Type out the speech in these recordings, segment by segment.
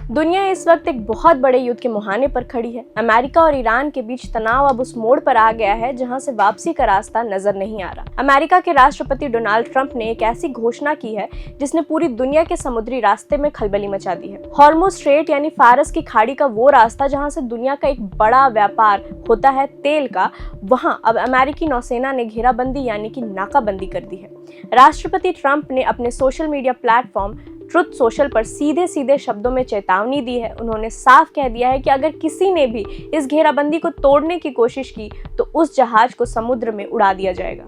दुनिया इस वक्त एक बहुत बड़े युद्ध के मुहाने पर खड़ी है। अमेरिका और ईरान के बीच तनाव अब उस मोड़ पर आ गया है जहां से वापसी का रास्ता नजर नहीं आ रहा। अमेरिका के राष्ट्रपति डोनाल्ड ट्रंप ने एक ऐसी घोषणा की है जिसने पूरी दुनिया के समुद्री रास्ते में खलबली मचा दी है। हॉर्मुज़ स्ट्रेट यानी फारस की खाड़ी का वो रास्ता जहां से दुनिया का एक बड़ा व्यापार होता है तेल का, वहां अब अमेरिकी नौसेना ने घेराबंदी यानी कि नाकाबंदी कर दी है। राष्ट्रपति ट्रंप ने अपने social media platform truth social पर सीधे सीधे शब्दों में चेतावनी दी है। उन्होंने साफ कह दिया है कि अगर किसी ने भी इस घेराबंदी को तोड़ने की कोशिश की तो उस जहाज को समुद्र में उड़ा दिया जाएगा।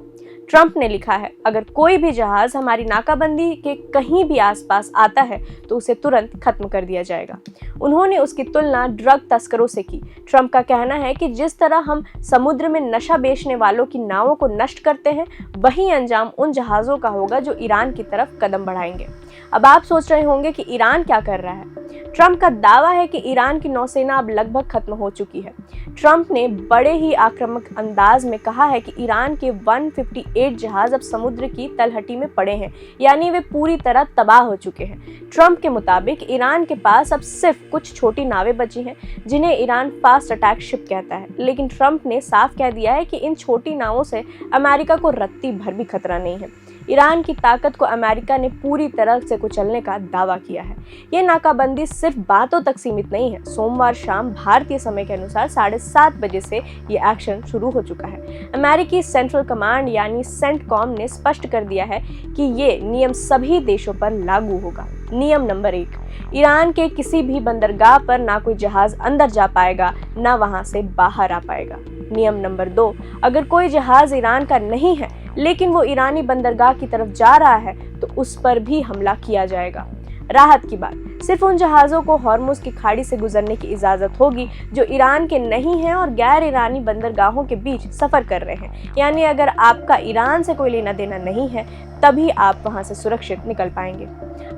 ट्रंप ने लिखा है, अगर कोई भी जहाज हमारी नाकाबंदी के कहीं भी आसपास आता है तो उसे तुरंत खत्म कर दिया जाएगा। उन्होंने उसकी तुलना ड्रग तस्करों से की। ट्रंप का कहना है कि जिस तरह हम समुद्र में नशा बेचने वालों की नावों को नष्ट करते हैं, वही अंजाम उन जहाज़ों का होगा जो ईरान की तरफ कदम बढ़ाएंगे। अब आप सोच रहे होंगे कि ईरान क्या कर रहा है। ट्रंप का दावा है कि ईरान की नौसेना अब लगभग खत्म हो चुकी है। ट्रंप ने बड़े ही आक्रामक अंदाज में कहा है कि ईरान के 158 जहाज अब समुद्र की तलहटी में पड़े हैं, यानी वे पूरी तरह तबाह हो चुके हैं। ट्रंप के मुताबिक ईरान के पास अब सिर्फ कुछ छोटी नावें बची हैं जिन्हें ईरान फास्ट अटैक शिप कहता है, लेकिन ट्रंप ने साफ कह दिया है कि इन छोटी नावों से अमेरिका को रत्ती भर भी खतरा नहीं है। ईरान की ताकत को अमेरिका ने पूरी तरह से कुचलने का दावा किया है। ये नाकाबंदी सिर्फ बातों तक सीमित नहीं है। सोमवार शाम भारतीय समय के अनुसार 7:30 बजे से ये एक्शन शुरू हो चुका है। अमेरिकी सेंट्रल कमांड यानी सेंटकॉम ने स्पष्ट कर दिया है कि ये नियम सभी देशों पर लागू होगा। नियम नंबर 1, ईरान के किसी भी बंदरगाह पर ना कोई जहाज अंदर जा पाएगा, ना वहां से बाहर आ पाएगा। नियम नंबर 2, अगर कोई जहाज ईरान का नहीं है लेकिन वो ईरानी बंदरगाह की तरफ जा रहा है तो उस पर भी हमला किया जाएगा। राहत की बात, सिर्फ उन जहाज़ों को हॉर्मुज़ की खाड़ी से गुजरने की इजाज़त होगी जो ईरान के नहीं हैं और गैर ईरानी बंदरगाहों के बीच सफ़र कर रहे हैं। यानी अगर आपका ईरान से कोई लेना देना नहीं है तभी आप वहां से सुरक्षित निकल पाएंगे।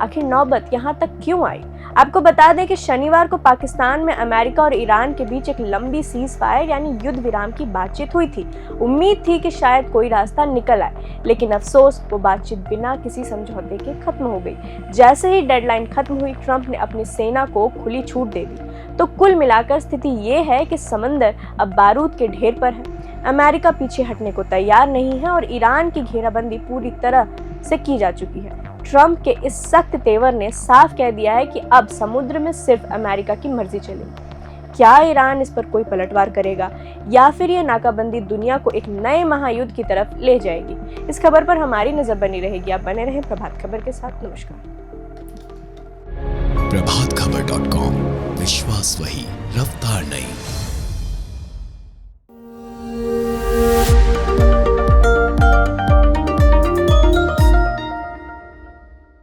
आखिर नौबत यहाँ तक क्यों आई? आपको बता दें कि शनिवार को पाकिस्तान में अमेरिका और ईरान के बीच एक लंबी सीज फायर यानी युद्ध विराम की बातचीत हुई थी। उम्मीद थी कि शायद कोई रास्ता निकल आए, लेकिन अफसोस वो बातचीत बिना किसी समझौते के खत्म हो गई। जैसे ही डेडलाइन खत्म हुई, ट्रंप ने अपनी सेना को खुली छूट दे दी। तो कुल मिलाकर स्थिति ये है कि समंदर अब बारूद के ढेर पर है। अमेरिका पीछे हटने को तैयार नहीं है और ईरान की घेराबंदी पूरी तरह से की जा चुकी है। ट्रंप के इस सख्त तेवर ने साफ कह दिया है कि अब समुद्र में सिर्फ अमेरिका की मर्जी चलेगी। क्या ईरान इस पर कोई पलटवार करेगा या फिर ये नाकाबंदी दुनिया को एक नए महायुद्ध की तरफ ले जाएगी? इस खबर पर हमारी नजर बनी रहेगी। आप बने रहें प्रभात खबर के साथ। नमस्कार। प्रभातखबर.com, विश्वास वही, रफ्तार नहीं।